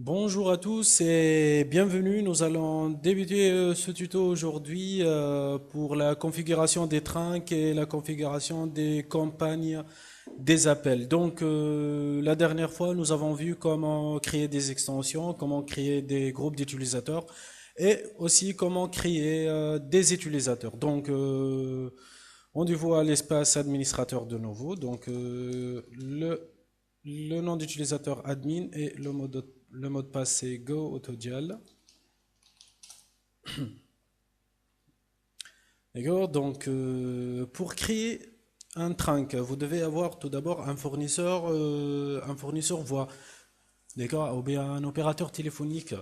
Bonjour à tous et bienvenue. Nous allons débuter ce tuto aujourd'hui pour la configuration des trinques et la configuration des campagnes des appels. Donc, la dernière fois, nous avons vu comment créer des extensions, comment créer des groupes d'utilisateurs et aussi comment créer des utilisateurs. Donc, on y voit l'espace administrateur de nouveau. Donc, le nom d'utilisateur admin et le mot de passe c'est Go AutoGL. D'accord? Donc, pour créer un trunk, vous devez avoir tout d'abord un fournisseur voix. D'accord? Ou bien un opérateur téléphonique.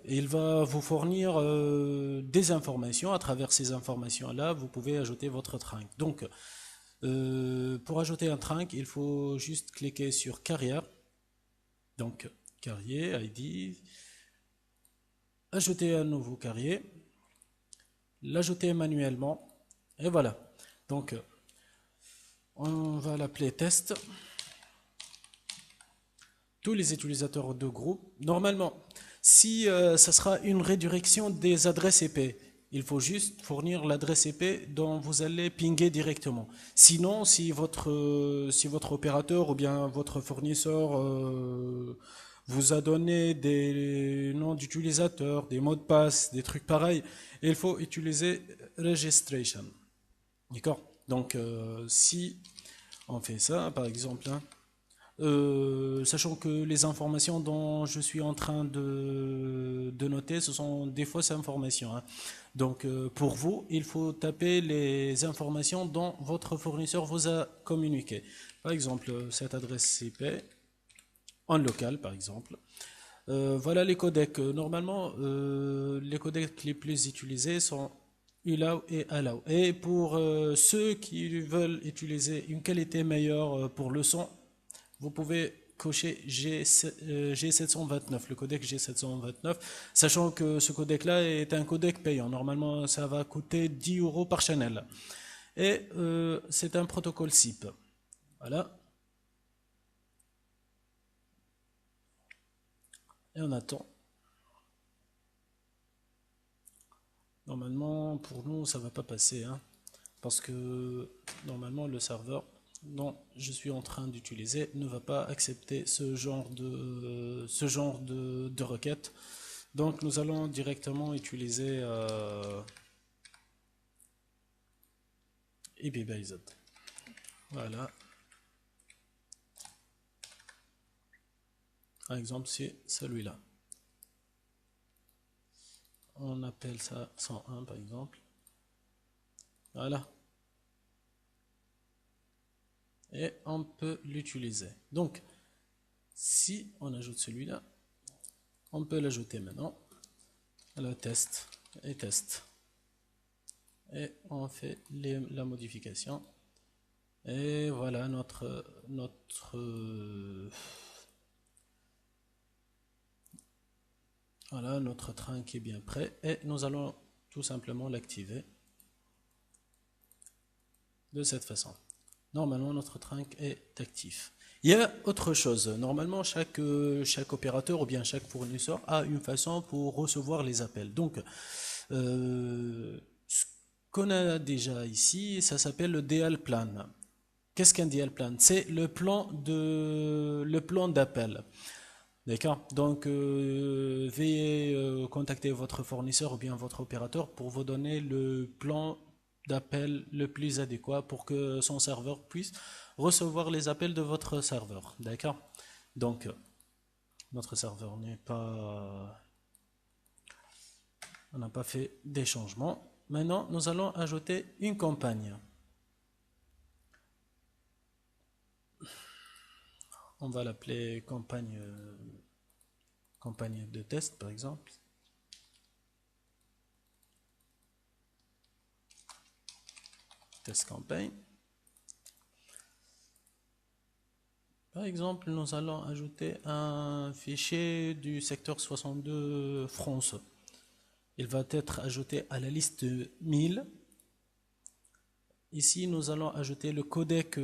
Il va vous fournir des informations. À travers ces informations-là, vous pouvez ajouter votre trunk. Donc, pour ajouter un trunk, il faut juste cliquer sur carrière. Donc, carrier, ID, ajouter un nouveau carrier, l'ajouter manuellement, et voilà. Donc, on va l'appeler test. Tous les utilisateurs de groupe. Normalement, si ça sera une redirection des adresses IP, il faut juste fournir l'adresse IP dont vous allez pinguer directement. Sinon, si votre opérateur ou bien votre fournisseur vous a donné des noms d'utilisateurs, des mots de passe, des trucs pareils, il faut utiliser registration. D'accord? Donc, si on fait ça, par exemple, hein, sachant que les informations dont je suis en train de noter, ce sont des fausses informations, hein. Donc, pour vous, il faut taper les informations dont votre fournisseur vous a communiqué. Par exemple, cette adresse IP, en local, par exemple. Voilà les codecs. Normalement, les codecs les plus utilisés sont ULAW et ALAW. Et pour ceux qui veulent utiliser une qualité meilleure pour le son, vous pouvez cocher G729, le codec G729, sachant que ce codec-là est un codec payant. Normalement, ça va coûter 10 euros par channel. Et c'est un protocole SIP. Voilà. Et on attend. Normalement, pour nous, ça ne va pas passer, hein, parce que normalement, le serveur dont je suis en train d'utiliser ne va pas accepter ce genre de requête. Donc, nous allons directement utiliser EBBased. Voilà. Par exemple, c'est celui-là. On appelle ça 101 par exemple. Voilà. Et on peut l'utiliser. Donc, si on ajoute celui-là, on peut l'ajouter maintenant. Le test et test. Et on fait la modification. Et voilà voilà, notre train qui est bien prêt. Et nous allons tout simplement l'activer de cette façon. Normalement, notre train est actif. Il y a autre chose. Normalement, chaque opérateur ou bien chaque fournisseur a une façon pour recevoir les appels. Donc, ce qu'on a déjà ici, ça s'appelle le DL plan. Qu'est-ce qu'un DL plan? C'est le plan d'appel. D'accord? Donc, veuillez contacter votre fournisseur ou bien votre opérateur pour vous donner le plan d'appel le plus adéquat pour que son serveur puisse recevoir les appels de votre serveur. D'accord? Donc, notre serveur n'est pas... On n'a pas fait des changements. Maintenant, nous allons ajouter une campagne. On va l'appeler campagne de test, par exemple. Test campagne. Par exemple, nous allons ajouter un fichier du secteur 62 France. Il va être ajouté à la liste 1000. Ici, nous allons ajouter le codec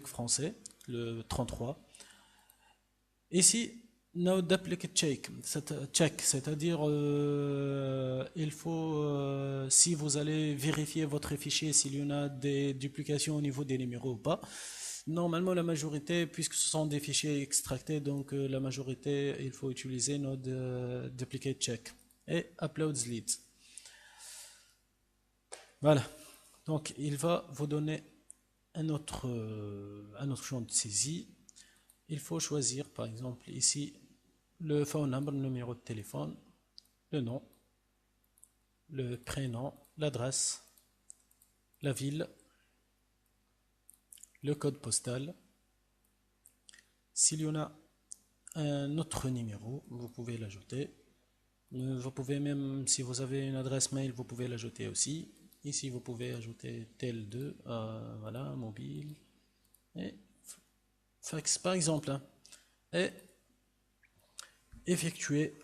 français, le 33. Ici, No duplicate check, c'est-à-dire il faut, si vous allez vérifier votre fichier s'il y en a des duplications au niveau des numéros ou pas. Normalement, la majorité, puisque ce sont des fichiers extractés, donc la majorité, il faut utiliser Node duplicate check et uploads leads. Voilà. Donc, il va vous donner un autre champ de saisie. Il faut choisir, par exemple, ici, le phone number, le numéro de téléphone, le nom, le prénom, l'adresse, la ville, le code postal. S'il y en a un autre numéro, vous pouvez l'ajouter. Vous pouvez même, si vous avez une adresse mail, vous pouvez l'ajouter aussi. Ici, vous pouvez ajouter tel 2, voilà, mobile, et fax par exemple, hein, et effectuer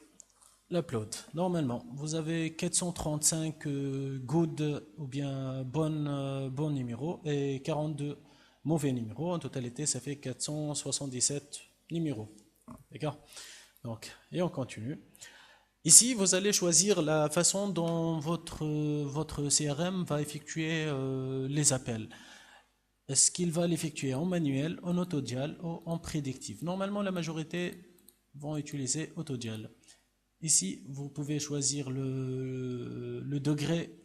l'upload. Normalement, vous avez 435 good ou bien bon numéros et 42 mauvais numéros. En totalité, ça fait 477 numéros. D'accord? Donc, et on continue. Ici, vous allez choisir la façon dont votre CRM va effectuer les appels. Est-ce qu'il va l'effectuer en manuel, en autodial ou en prédictif? Normalement, la majorité vont utiliser autodial. Ici, vous pouvez choisir le degré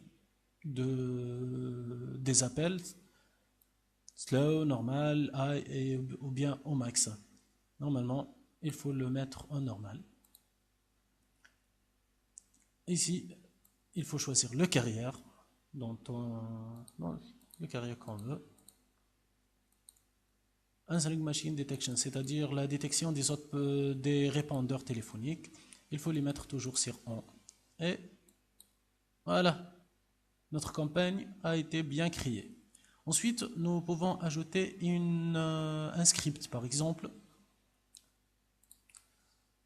des appels, slow, normal, high ou bien au max. Normalement, il faut le mettre en normal. Ici, il faut choisir le carrière, le carrière qu'on veut. Answering Machine Detection, c'est-à-dire la détection des répondeurs téléphoniques. Il faut les mettre toujours sur on. Et voilà, notre campagne a été bien créée. Ensuite, nous pouvons ajouter un script. Par exemple,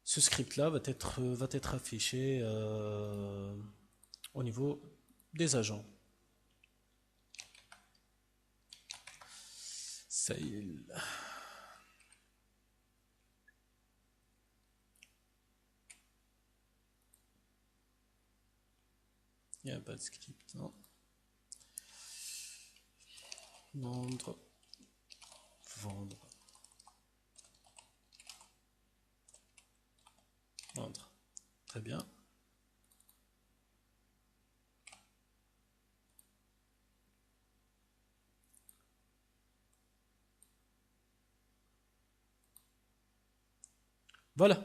ce script-là va être affiché au niveau des agents. Sale. Il n'y a pas de script, non. Vendre. Vendre. Vendre. Très bien. Voilà.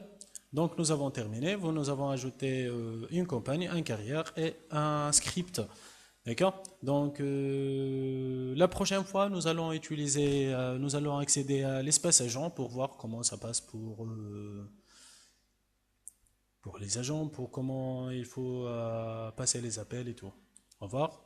Donc nous avons terminé. Nous avons ajouté une campagne, un carrière et un script. D'accord? Donc la prochaine fois, nous allons accéder à l'espace agent pour voir comment ça passe pour les agents, pour comment il faut passer les appels et tout. Au revoir.